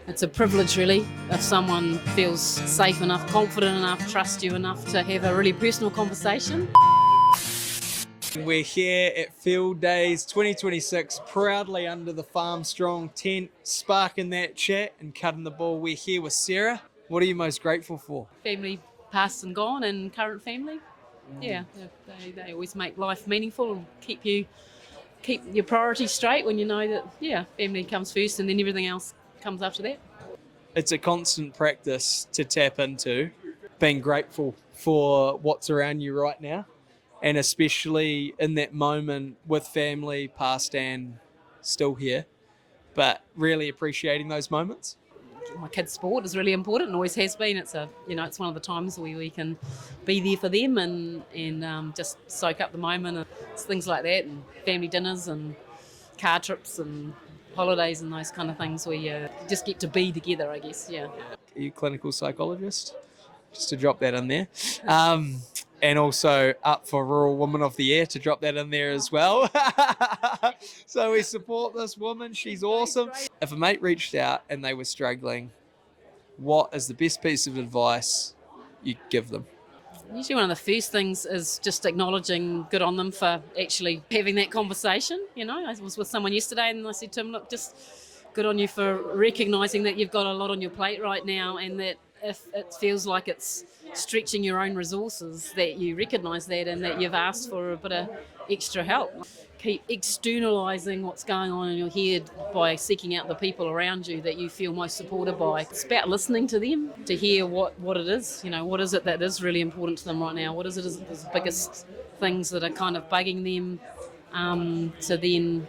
It's a privilege, really, if someone feels safe enough, confident enough, trusts you enough to have a really personal conversation. We're here at Field Days 2026, proudly under the Farm Strong tent, sparking that chat and cutting the ball. We're here with Sarah. What are you most grateful for? Family past and gone and current family. Yeah, they always make life meaningful and keep your priorities straight when you know that, family comes first and then everything else comes after that. It's a constant practice to tap into, being grateful for what's around you right now, and especially in that moment with family, past and still here, but really appreciating those moments. My kids' sport is really important and always has been. It's it's one of the times where we can be there for them and just soak up the moment. It's things like that, and family dinners and car trips and holidays and those kind of things where you just get to be together, I guess. Yeah. Are you a clinical psychologist? Just to drop that in there. And also up for Rural Woman of the Year, to drop that in there as well. So we support this woman. She's awesome. If a mate reached out and they were struggling, what is the best piece of advice you give them? Usually one of the first things is just acknowledging good on them for actually having that conversation. I was with someone yesterday and I said to him, look, just good on you for recognising that you've got a lot on your plate right now, and that if it feels like it's stretching your own resources, that you recognise that and that you've asked for a bit of extra help. Keep externalising what's going on in your head by seeking out the people around you that you feel most supported by. It's about listening to them, to hear what it is, what is it that is really important to them right now, what is it is the biggest things that are kind of bugging them, to then,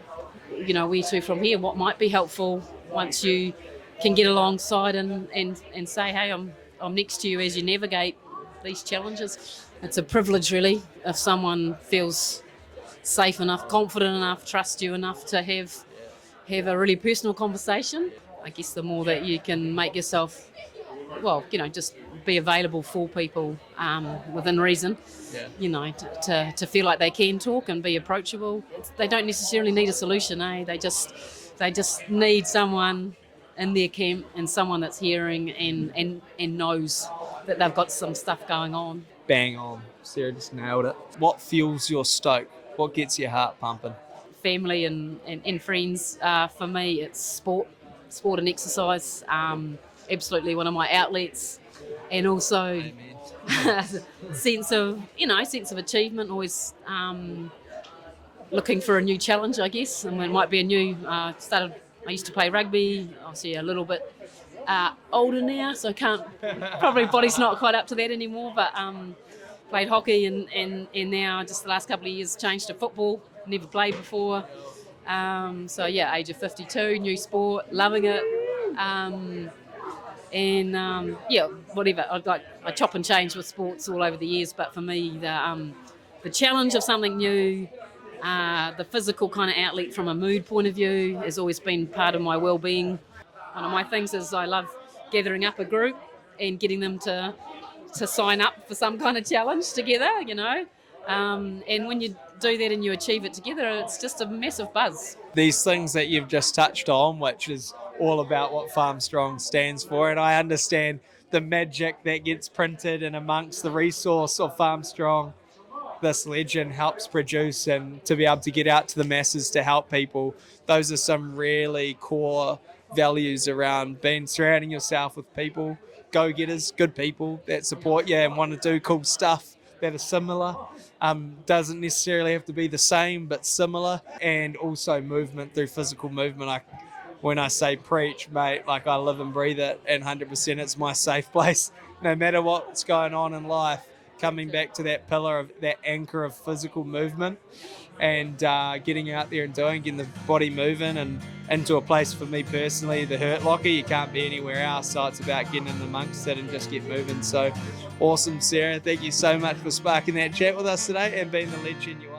where to from here, what might be helpful once you can get alongside and say, hey, I'm next to you as you navigate these challenges. It's a privilege, really, if someone feels safe enough, confident enough, trusts you enough to have a really personal conversation. I guess the more that you can make yourself, just be available for people within reason, to feel like they can talk and be approachable. They don't necessarily need a solution, They just need someone in their camp and someone that's hearing and knows that they've got some stuff going on. Bang on. Sarah just nailed it. What fuels your stoke? What gets your heart pumping? Family and friends. For me, it's sport and exercise. Absolutely one of my outlets. And also sense of achievement, always looking for a new challenge, I guess. And it might be a new, I used to play rugby, obviously a little bit older now, so I can't, probably body's not quite up to that anymore, but played hockey and now just the last couple of years changed to football, never played before. Age of 52, new sport, loving it. Whatever. I chop and change with sports all over the years, but for me, the challenge of something new, the physical kind of outlet from a mood point of view has always been part of my well-being. One of my things is I love gathering up a group and getting them to sign up for some kind of challenge together, and when you do that and you achieve it together, it's just a massive buzz. These things that you've just touched on, which is all about what Farm Strong stands for, and I understand the magic that gets printed and amongst the resource of Farm Strong this legend helps produce, and to be able to get out to the masses to help people. Those are some really core values around surrounding yourself with people, go-getters, good people that support you and want to do cool stuff that are similar. Doesn't necessarily have to be the same, but similar. And also movement through physical movement. When I say preach, mate, I live and breathe it, and 100% it's my safe place. No matter what's going on in life, coming back to that pillar of that anchor of physical movement and getting out there and getting the body moving and into a place, for me personally, the Hurt Locker. You can't be anywhere else, so it's about getting in amongst it and just get moving. So awesome, Sarah. Thank you so much for sparking that chat with us today and being the legend you are.